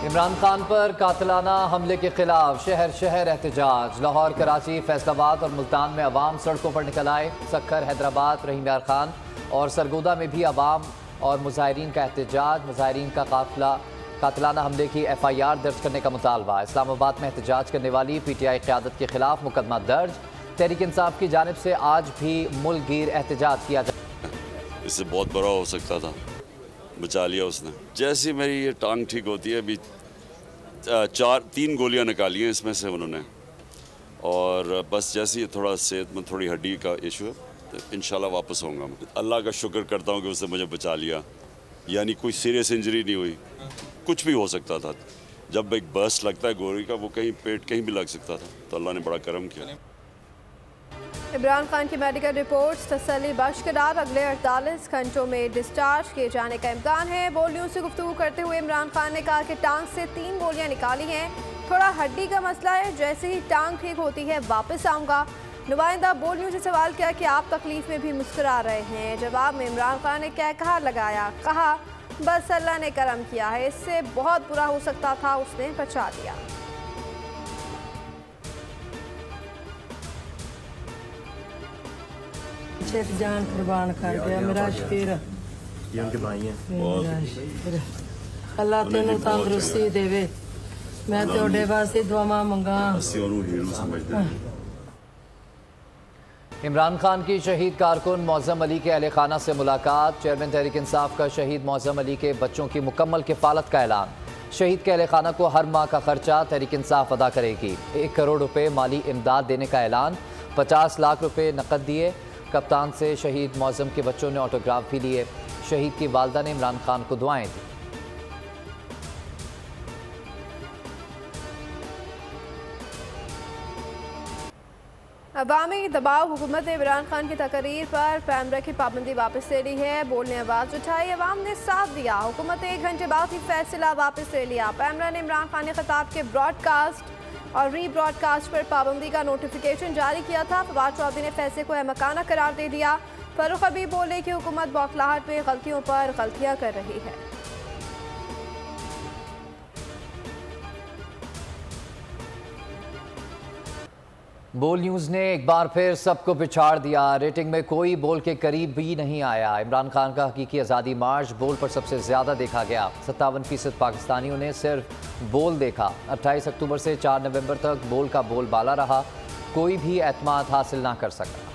इमरान खान पर कातिलाना हमले के खिलाफ शहर शहर एहतजाज। लाहौर, कराची, फैसलाबाद और मुल्तान में अवाम सड़कों पर निकल आए। सक्खर, हैदराबाद, रहीम यार खान और सरगोदा में भी अवाम और मुजाहिरीन का एहतजाज। मुजाहिरीन का काफिला कातिलाना हमले की FIR दर्ज करने का मुतालबा। इस्लामाबाद में एहतजाज करने वाली PTI क़यादत के खिलाफ मुकदमा दर्ज। तहरीक इंसाफ की जानिब से आज भी मुल्क गिर एहतजाज किया जाए। इससे बहुत बड़ा हो सकता था, बचा लिया उसने। जैसी मेरी ये टांग ठीक होती है, अभी 3 गोलियां निकाली हैं इसमें से उन्होंने, और बस जैसे ही थोड़ा सेहत में थोड़ी हड्डी का इशू है तो इंशाल्लाह वापस होऊंगा मैं। अल्लाह का शुक्र करता हूँ कि उसने मुझे बचा लिया, यानी कोई सीरियस इंजरी नहीं हुई। कुछ भी हो सकता था, जब एक बर्स्ट लगता है गोली का, वो कहीं पेट कहीं भी लग सकता था, तो अल्लाह ने बड़ा करम किया। इमरान खान की मेडिकल रिपोर्ट्स तसल्ली बख्श करार। अगले 48 घंटों में डिस्चार्ज किए जाने का इम्कान है। बोल न्यूज़ से गुफ्तगू करते हुए इमरान खान ने कहा कि टांग से 3 गोलियां निकाली हैं, थोड़ा हड्डी का मसला है, जैसे ही टांग ठीक होती है वापस आऊँगा। नुमाइंदा बोल न्यूज़ से सवाल किया कि आप तकलीफ में भी मुस्कुरा रहे हैं। जवाब में इमरान खान ने क्या कहा लगाया, कहा बस अल्लाह ने करम किया है, इससे बहुत बुरा हो सकता था, उसने बचा लिया। जान कुर्बान कर दिया मेरा शेर, ये उनके भाई हैं। अल्लाह तेनू तंदुरुस्ती देवे, मैं तेरे वास्ते दुआवां मंगा। इमरान खान की शहीद कारकुन मौज़म अली के अहले खाना से मुलाकात। चेयरमैन तहरीक इंसाफ का शहीद मौज़म अली के बच्चों की मुकम्मल किफ़ालत का ऐलान। शहीद के अहले खाना को हर माह का खर्चा तहरीक इंसाफ अदा करेगी। 1 करोड़ रुपए माली इमदाद देने का ऐलान। 50 लाख रुपए नकद दिए। कप्तान से शहीद मौज़म के बच्चों ने ऑटोग्राफ भी लिए। शहीद की वालदा ने इमरान खान को दुआएं दी। अवामी दबाव। हुकूमत ने इमरान खान की तकरीर पर कैमरा की पाबंदी वापस ले ली है। बोल ने आवाज़ उठाई, अवाम ने साथ दिया। हुकूमत ने 1 घंटे बाद ही फैसला वापस ले लिया। पैमरा ने इमरान खान के खिताब के ब्रॉडकास्ट और री ब्रॉडकास्ट पर पाबंदी का नोटिफिकेशन जारी किया था। फवाद चौधरी ने फैसले को अहमकाना करार दे दिया। फरूख हबीब बोले कि हुकूमत बौखलाहट में गलतियों पर गलतियां कर रही है। बोल न्यूज़ ने एक बार फिर सबको पिछाड़ दिया। रेटिंग में कोई बोल के करीब भी नहीं आया। इमरान खान का हकीकी आज़ादी मार्च बोल पर सबसे ज़्यादा देखा गया। 57% पाकिस्तानियों ने सिर्फ बोल देखा। 28 अक्टूबर से 4 नवंबर तक बोल का बोलबाला रहा, कोई भी एतमाद हासिल ना कर सका।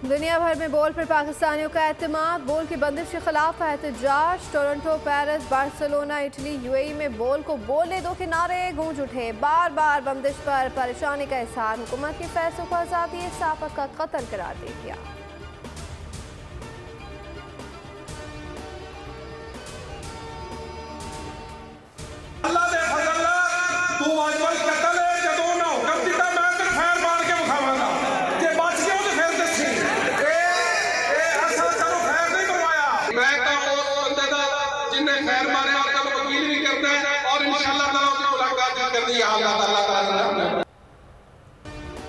दुनिया भर में बोल पर पाकिस्तानियों का एतमाद। बोल की बंदिश के खिलाफ एहतजाज। Toronto, Paris, Barcelona, Italy, UAE में बोल को बोलने दो के नारे गूंज उठे। बार बार बंदिश पर परेशानी का इजहार। हुकूमत के फैसलों को आज़ादी सहाफ़त का कत्ल करार दे दिया।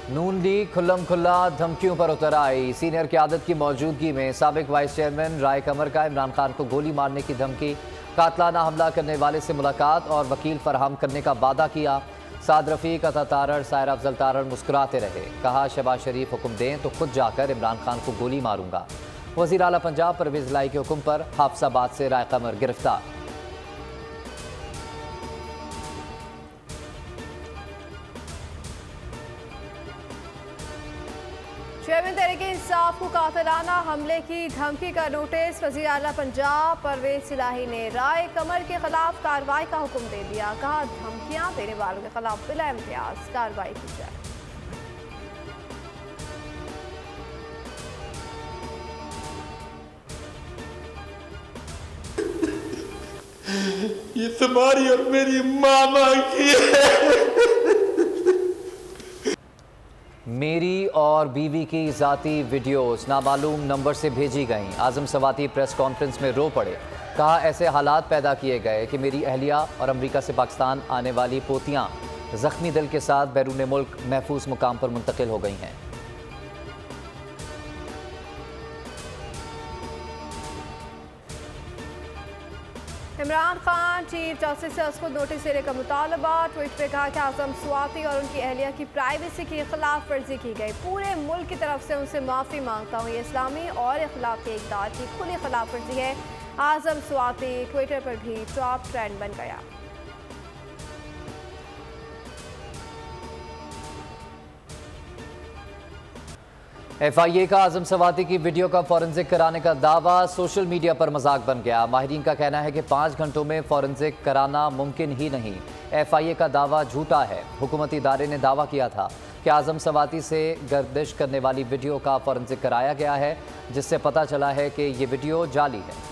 नून लीग खुल्लम खुल्ला धमकियों पर उतर आई। सीनियर क़यादत की मौजूदगी में साबिक वाइस चेयरमैन राय कमर का इमरान खान को गोली मारने की धमकी। कातलाना हमला करने वाले से मुलाकात और वकील फराहम करने का वादा किया। साद रफ़ीक, अता तारड़, सायरा अफजल तारड़ मुस्कुराते रहे। कहा शहबाज शरीफ हुक्म दें तो खुद जाकर इमरान खान को गोली मारूंगा। वज़ीर आला पंजाब परवेज़ लाई के हुक्म पर हाफिजाबाद से राय कमर गिरफ्तार। चेयरमैन तहरीक इंसाफ को कातिलाना हमले की धमकी का नोटिस। वज़ीर आला पंजाब परवेज़ इलाही ने राय कमर के खिलाफ कार्रवाई का हुक्म दे दिया। कहा धमकियां देने वालों के खिलाफ बिला इम्तियाज कार्रवाई की जाए। ये तुम्हारी और मेरी मामा की है। मेरी और बीवी की ज़ाती वीडियोस नामालूम नंबर से भेजी गईं। आज़म सवाती प्रेस कॉन्फ्रेंस में रो पड़े। कहा ऐसे हालात पैदा किए गए कि मेरी अहलिया और अमेरिका से पाकिस्तान आने वाली पोतियां ज़ख्मी दिल के साथ बैरून मुल्क महफूज मुकाम पर मुंतकिल हो गई हैं। इमरान खान चीफ जस्टिस से उसको नोटिस देने का मुतालबा। ट्वीट पे कहा कि आजम स्वाति और उनकी अहलिया की प्राइवेसी की खिलाफ वर्जी की गई। पूरे मुल्क की तरफ से उनसे माफ़ी मांगता हूँ। ये इस्लामी और अखलाकी इक़दार की खुली खिलाफ वर्जी है। आजम स्वाति ट्विटर पर भी टॉप ट्रेंड बन गया। FIA का आजम स्वाति की वीडियो का फॉरेंसिक कराने का दावा सोशल मीडिया पर मजाक बन गया। माहिरीन का कहना है कि 5 घंटों में फॉरेंसिक कराना मुमकिन ही नहीं। FIA का दावा झूठा है। हुकूमती इदारे ने दावा किया था कि आजम स्वाति से गर्दिश करने वाली वीडियो का फॉरेंसिक कराया गया है, जिससे पता चला है कि ये वीडियो जाली है।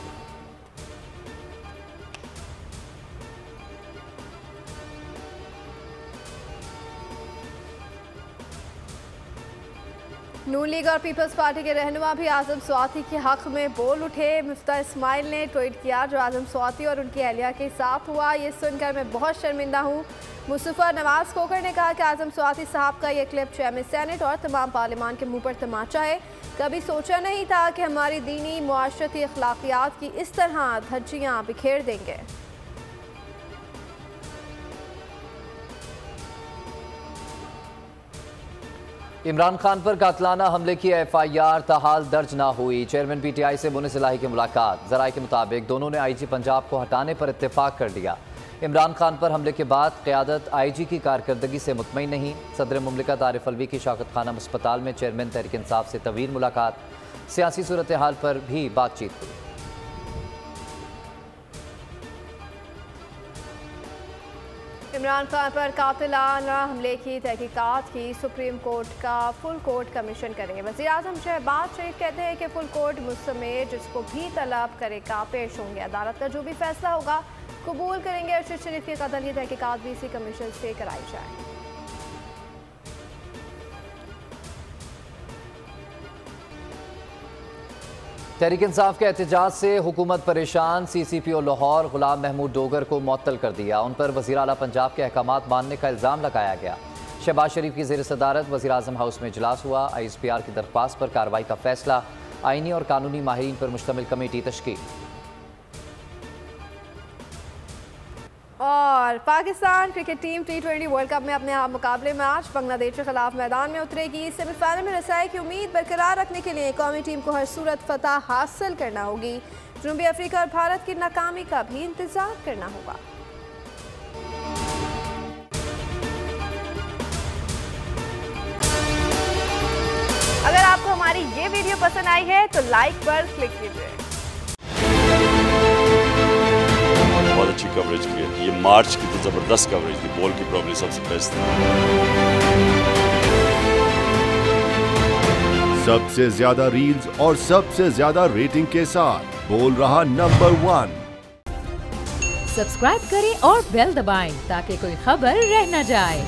नून लीग और पीपल्स पार्टी के रहनुमा भी आजम स्वाति के हक में बोल उठे। मुफ्ता इस्माइल ने ट्वीट किया, जो आजम स्वाति और उनकी अहलिया के साथ हुआ ये सुनकर मैं बहुत शर्मिंदा हूँ। मुस्तफा नवाज खोकर ने कहा कि आजम स्वाति साहब का ये क्लिप चेयरमैन सेनेट और तमाम पार्लिमान के मुंह पर तमाचा है। कभी सोचा नहीं था कि हमारी दीनी मुआशरती अखलाकियात की इस तरह धज्जियाँ बिखेर देंगे। इमरान खान पर कातलाना हमले की FIR ताहाल दर्ज ना हुई। चेयरमैन PTI से मुनिस इलाही की मुलाकात। जराये के मुताबिक दोनों ने IG पंजाब को हटाने पर इत्तेफाक कर दिया। इमरान खान पर हमले के बाद क़यादत IG की कारकर्दगी से मुतमईन नहीं। सदर मुमलिकत आरिफ अलवी की शौकत खानम अस्पताल में चेयरमैन तहरीक इंसाफ से तवील मुलाकात। सियासी सूरत हाल पर भी बातचीत हुई। इमरान खान पर कातिलाना हमले की तहकीकात की सुप्रीम कोर्ट का फुल कोर्ट कमीशन करे। वज़ीर आज़म शहबाज शरीफ कहते हैं कि फुल कोर्ट मुस्तमेर जिसको भी तलब करेगा पेश होंगे। अदालत का जो भी फैसला होगा कबूल करेंगे। अरशद शरीफ के कत्ल की तहकीकात भी इसी कमीशन से कराई जाए। तहरीक इंसाफ के एहतजाज से हुकूमत परेशान। CCPO लाहौर गुलाम महमूद डोगर को मुअत्तल कर दिया। उन पर वज़ीर आला पंजाब के अहकामात मानने का इल्ज़ाम लगाया गया। शहबाज शरीफ की ज़ेर सदारत वज़ीर आज़म हाउस में इजलास हुआ। ISPR की दरख्वास्त पर कार्रवाई का फैसला। आईनी और कानूनी माहिरीन पर मुश्तमिल कमेटी तश्कील। और Pakistan cricket team T20 world cup में अपने मुकाबले में आज बांग्लादेश के खिलाफ मैदान में उतरेगी। सेमीफाइनल में रसाई की उम्मीद बरकरार रखने के लिए कौमी टीम को हर सूरत फतह हासिल करना होगी। जनूबी अफ्रीका और भारत की नाकामी का भी इंतजार करना होगा। अगर आपको हमारी ये वीडियो पसंद आई है तो लाइक पर क्लिक कीजिए। बहुत अच्छी कवरेज की है। ये मार्च की तो ज़बरदस्त कवरेज थी। बॉल की प्रॉब्लम सबसे बेस्ट थी। सबसे ज्यादा रील्स और सबसे ज्यादा रेटिंग के साथ बोल रहा नंबर 1। सब्सक्राइब करें और बेल दबाएं ताकि कोई खबर रह न जाए।